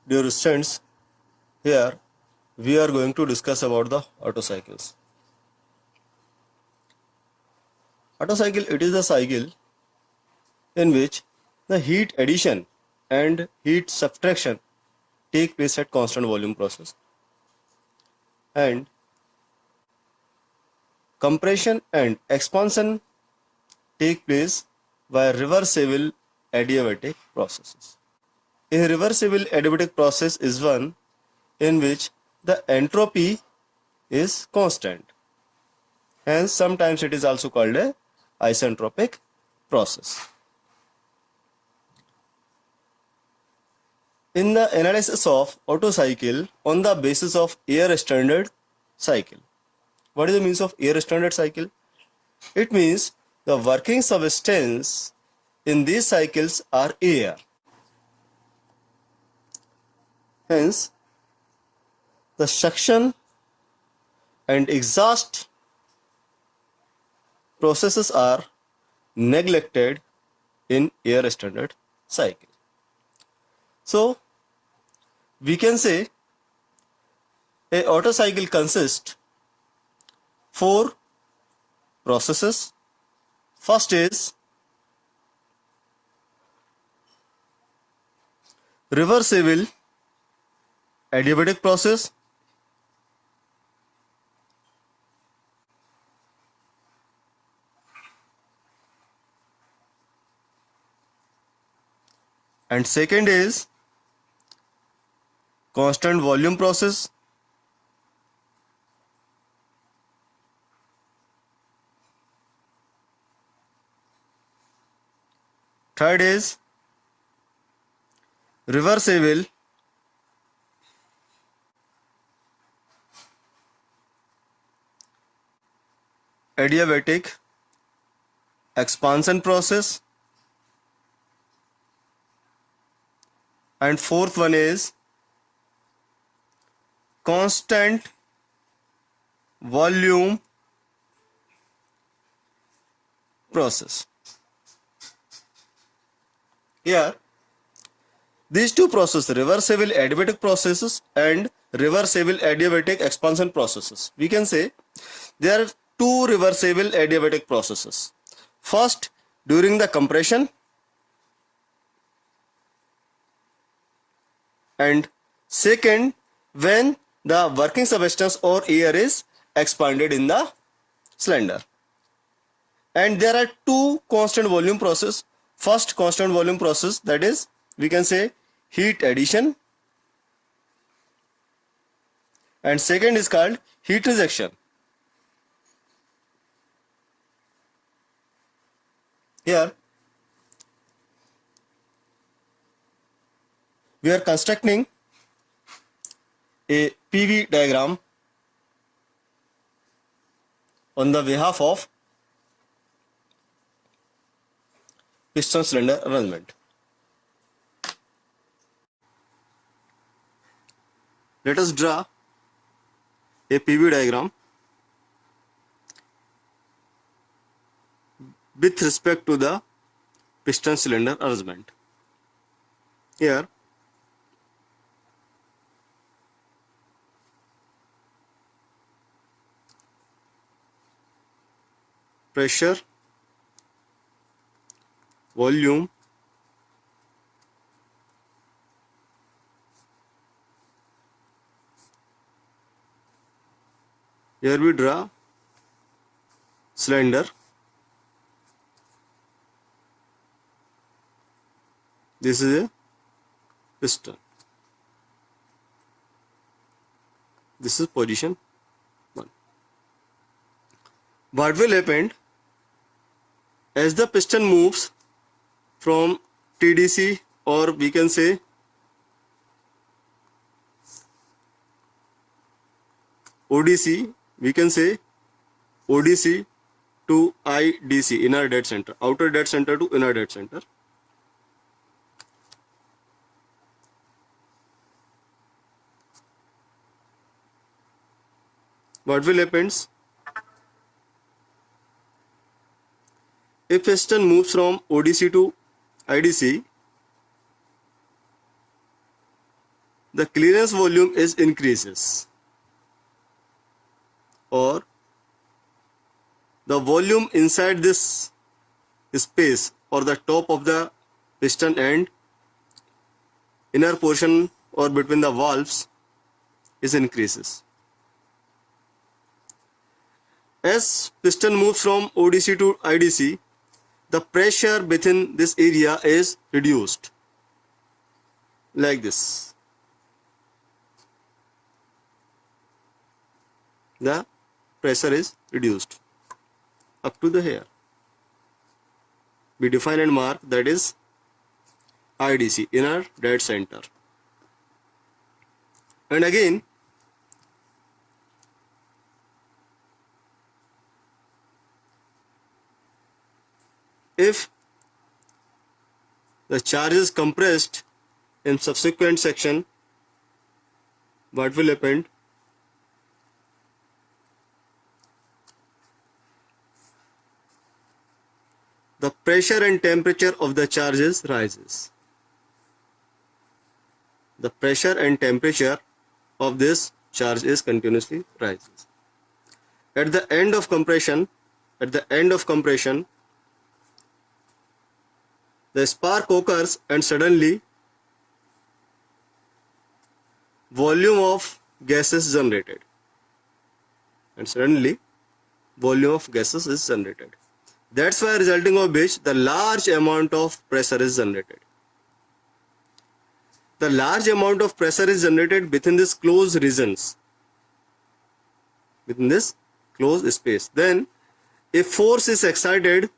Dear students, here we are going to discuss about the Otto cycles. Otto cycle, it is a cycle in which the heat addition and heat subtraction take place at constant volume process, and compression and expansion take place by reversible adiabatic processes. A reversible adiabatic process is one in which the entropy is constant. Hence, sometimes it is also called a isentropic process. In the analysis of Otto cycle on the basis of air standard cycle. What is the means of air standard cycle? It means the working substance in these cycles are air. Hence, the suction and exhaust processes are neglected in air standard cycle. So, we can say a Otto cycle consists 4 processes. First is reversible adiabatic process. And second is constant volume process. Third is reversible adiabatic expansion process. And fourth one is constant volume process. Here, these two processes, reversible adiabatic processes and reversible adiabatic expansion processes, we can say there are two reversible adiabatic processes. First, during the compression, and second, when the working substance or air is expanded in the cylinder. And there are two constant volume process. First constant volume process, that is, we can say heat addition, and second is called heat rejection. Here we are constructing a PV diagram on the behalf of piston cylinder arrangement. Let us draw a PV diagram with respect to the piston cylinder arrangement. Here pressure, volume, here we draw cylinder. This is a piston. This is position 1. What will happen as the piston moves from TDC, or we can say ODC, we can say ODC to IDC, inner dead center, outer dead center to inner dead center. What will happen? If piston moves from ODC to IDC, the clearance volume is increases, or the volume inside this space or the top of the piston and inner portion or between the valves is increases. As piston moves from ODC to IDC, the pressure within this area is reduced like this. The pressure is reduced up to the here. We define and mark that is IDC, inner dead center. And again, if the charge is compressed in subsequent section, what will happen? The pressure and temperature of the charges rises. The pressure and temperature of this charge is continuously rises. At the end of compression, the spark occurs and suddenly volume of gases is generated. That's why resulting of which the large amount of pressure is generated. The large amount of pressure is generated within this closed regions, within this closed space. Then if force is exerted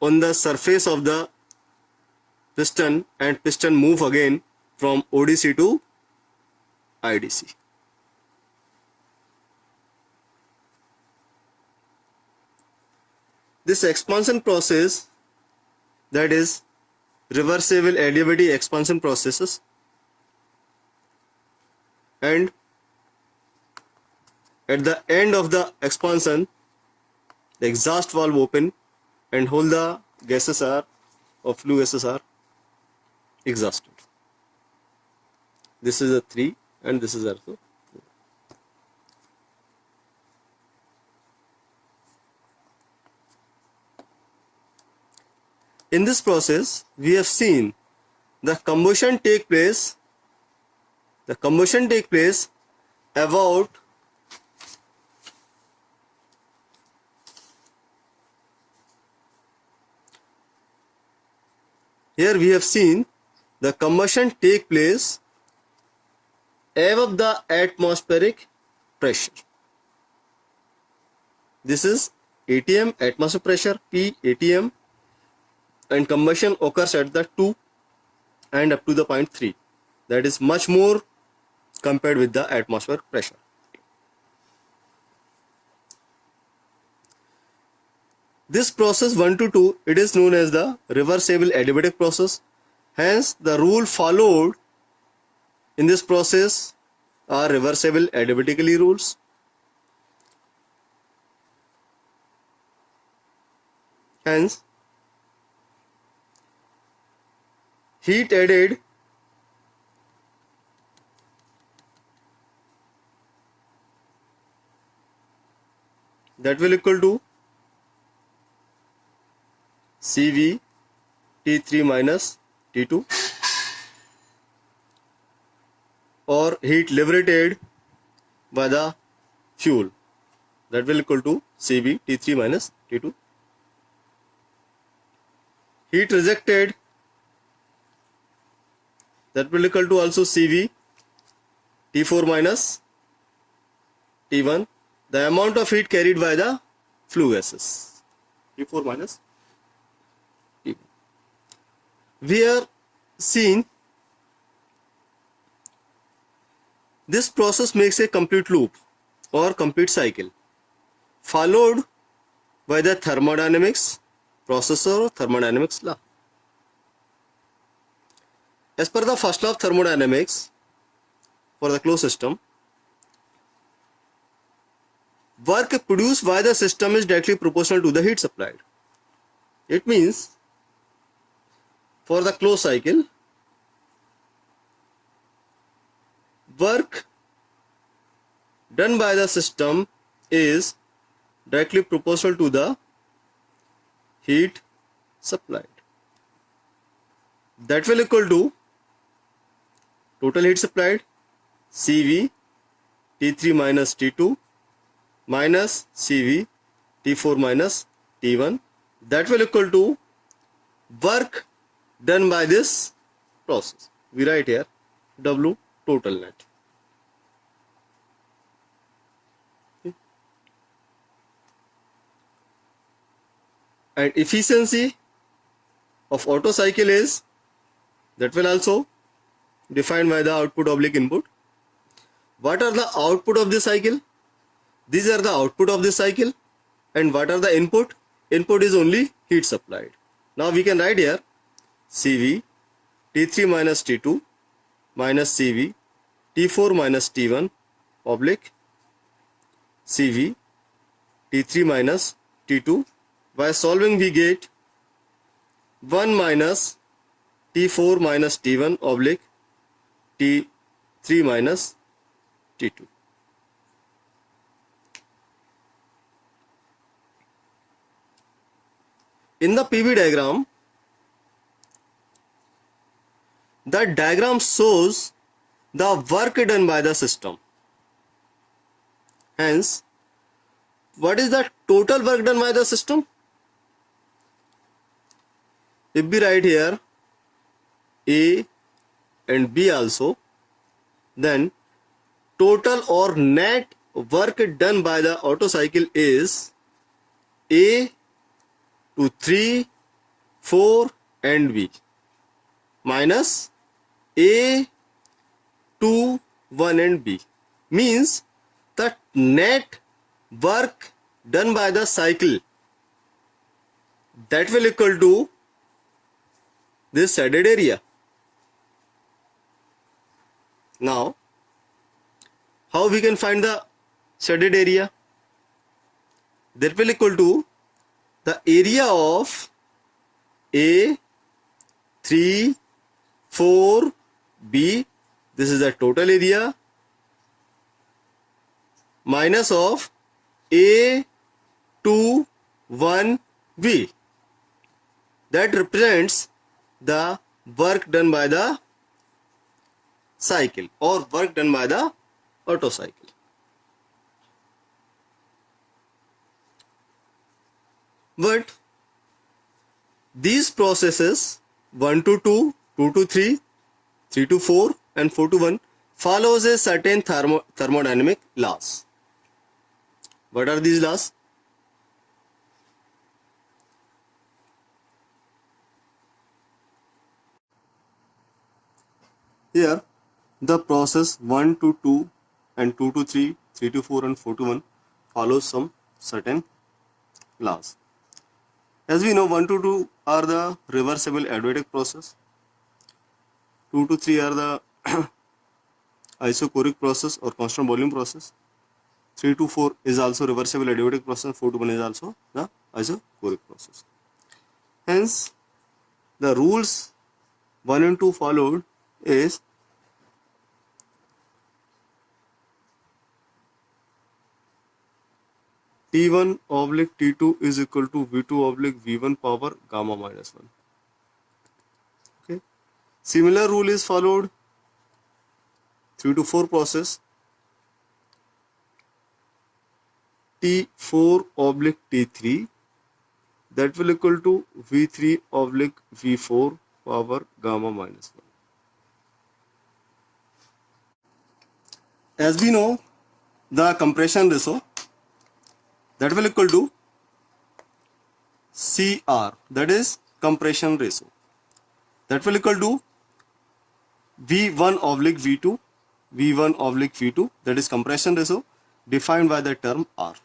on the surface of the piston and piston move again from ODC to IDC. This expansion process, that is reversible adiabatic expansion processes, and at the end of the expansion, the exhaust valve open and all the gases are or flue gases are exhausted. This is a 3 and this is also 2. In this process, we have seen the combustion take place about here we have seen the combustion take place above the atmospheric pressure. This is ATM, atmospheric pressure, P, ATM, and combustion occurs at the 2 and up to the 0.3. That is much more compared with the atmospheric pressure. This process 1 to 2, it is known as the reversible adiabatic process. Hence, the rule followed in this process are reversible adiabatically rules. Hence, heat added that will equal to CV T3 minus T2, or heat liberated by the fuel, that will equal to CV T3 minus T2. Heat rejected, that will equal to also CV T4 minus T1, the amount of heat carried by the flue gases, T4 minus T1. We are seeing this process makes a complete loop or complete cycle followed by the thermodynamics process or thermodynamics law. As per the first law of thermodynamics, for the closed system, work produced by the system is directly proportional to the heat supplied. It means for the closed cycle, work done by the system is directly proportional to the heat supplied. That will equal to total heat supplied CV T3 minus T2 minus CV T4 minus T1. That will equal to work done by this process. We write here W total net. And efficiency of Otto cycle is, that will also defined by the output oblique input. What are the output of this cycle? These are the output of this cycle. And what are the input? Input is only heat supplied. Now we can write here CV T3 minus T2 minus CV T4 minus T1 oblique CV T3 minus T2. By solving we get 1 minus T4 minus T1 oblique T3 minus T2. In the PV diagram, the diagram shows the work done by the system. Hence, what is the total work done by the system? If we write here A and B also, then total or net work done by the Otto cycle is A to 3, 4 and B minus A, 2, 1 and B, means the net work done by the cycle, that will equal to this shaded area. Now, how we can find the shaded area? That will equal to the area of A, 3, 4, B, this is the total area, minus of A, 2, 1, B. That represents the work done by the cycle or work done by the Otto cycle. But these processes 1 to 2, 2 to 3, 3 to 4 and 4 to 1 follows a certain thermodynamic laws. What are these laws? Here the process 1 to 2 and 2 to 3, 3 to 4 and 4 to 1 follows some certain laws. As we know, 1 to 2 are the reversible adiabatic process, 2 to 3 are the isochoric process or constant volume process, 3 to 4 is also reversible adiabatic process, 4 to 1 is also the isochoric process. Hence, the rules 1 and 2 followed is T1 oblique T2 is equal to V2 oblique V1 power gamma minus 1. Okay. Similar rule is followed 3 to 4 process. T4 oblique T3, that will equal to V3 oblique V4 power gamma minus 1. As we know, the compression ratio, that will equal to CR, that is compression ratio, that will equal to V1 oblique V2, V1 oblique V2, that is compression ratio, defined by the term R.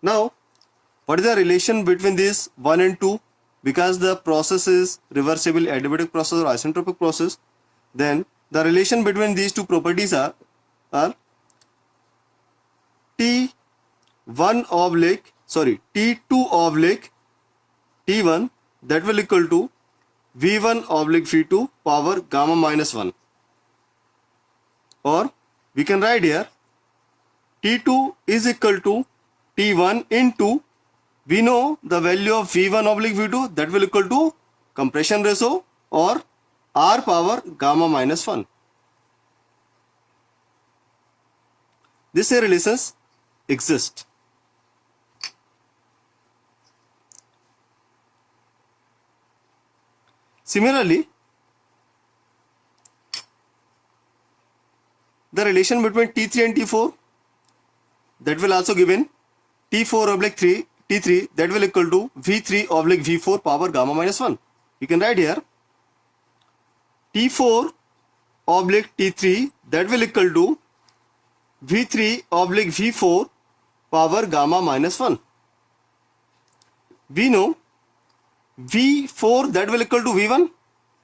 Now, what is the relation between this 1 and 2? Because the process is reversible adiabatic process or isentropic process, then the relation between these two properties are T2 oblique T1, that will equal to V1 oblique V2 power gamma minus 1. or we can write here T2 is equal to T1 into, we know the value of V1 oblique V2, that will equal to compression ratio or R power gamma minus 1. This relations exist. Similarly, the relation between T3 and T4, that will also given T4 oblique 3 T3, that will equal to V3 oblique V4 power gamma minus 1. You can write here T4 oblique T3, that will equal to V3 oblique V4 power gamma minus 1. We know V4 that will equal to V1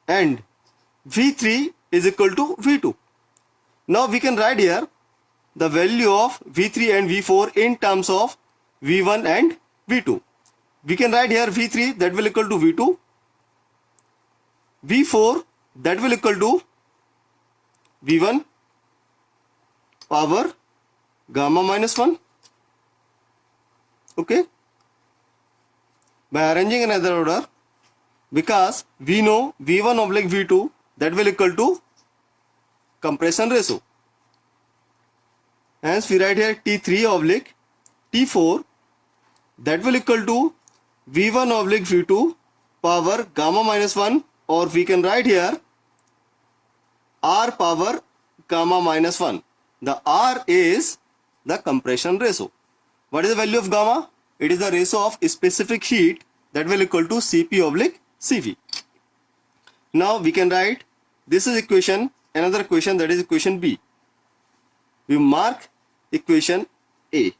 and V3 is equal to V2. Now we can write here the value of V3 and V4 in terms of V1 and V2. We can write here V3 that will equal to V2, V4 that will equal to V1 power gamma minus 1. Okay, by arranging another order, because we know V1 oblique V2 that will equal to compression ratio. Hence we write here T3 oblique T4 that will equal to V1 oblique V2 power gamma minus 1, or we can write here R power gamma minus 1. The R is the compression ratio. What is the value of gamma? It is the ratio of specific heat that will equal to Cp oblique Cv. Now we can write this is equation, another equation, that is equation B. We mark equation A.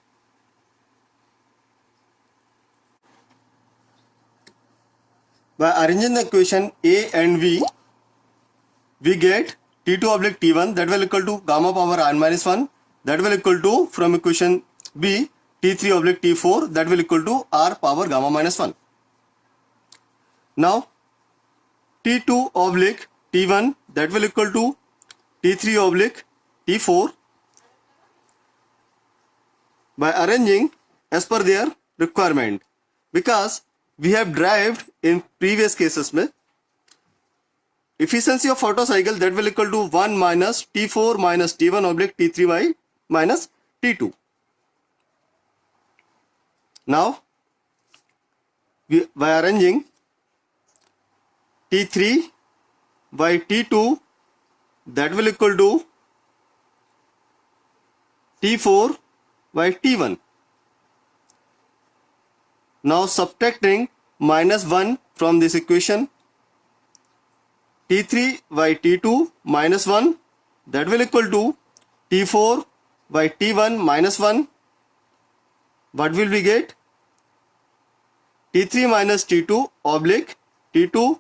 By arranging the equation A and V, we get T2 oblique T1 that will equal to gamma power n minus 1, that will equal to, from equation B, T3 oblique T4 that will equal to R power gamma minus 1. Now T2 oblique T1 that will equal to T3 oblique T4 by arranging as per their requirement, because we have derived in previous cases में efficiency of Otto cycle that will equal to 1 minus T4 minus T1 oblique T3 by minus T2. Now by arranging T3 by T2 that will equal to T4 by T1. Now subtracting minus 1 from this equation, T3 by T2 minus 1 that will equal to T4 by T1 minus 1. What will we get? T3 minus T2 oblique T2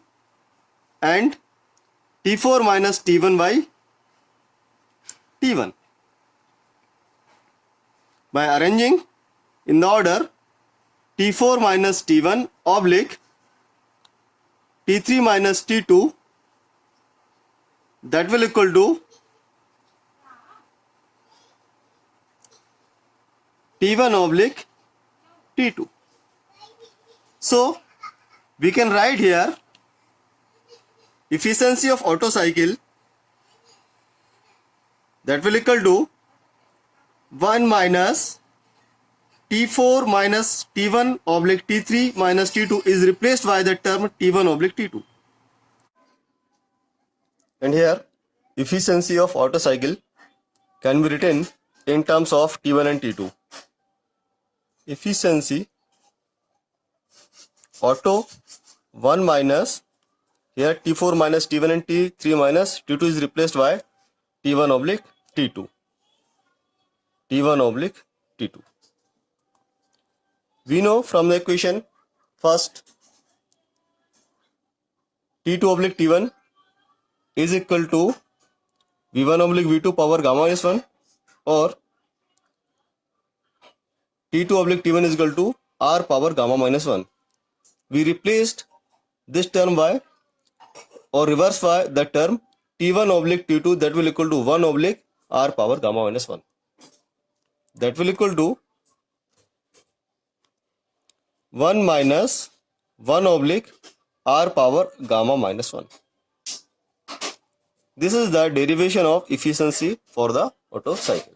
and T4 minus T1 by T1. By arranging in the order T4 minus T1 oblique T3 minus T2 that will equal to T1 oblique T2. So we can write here efficiency of Otto cycle that will equal to 1 minus T4 minus T1 oblique T3 minus T2 is replaced by the term T1 oblique T2. And here efficiency of Otto cycle can be written in terms of T1 and T2. Efficiency Otto 1 minus, here T4 minus T1 and T3 minus T2 is replaced by T1 oblique T2. T1 oblique T2. We know from the equation first T2 oblique T1 is equal to V1 oblique V2 power gamma minus 1, or T2 oblique T1 is equal to R power gamma minus 1. We replaced this term by, or reverse by the term T1 oblique T2 that will equal to 1 oblique r power gamma minus 1. That will equal to 1 minus 1 oblique r power gamma minus 1. This is the derivation of efficiency for the Otto cycle.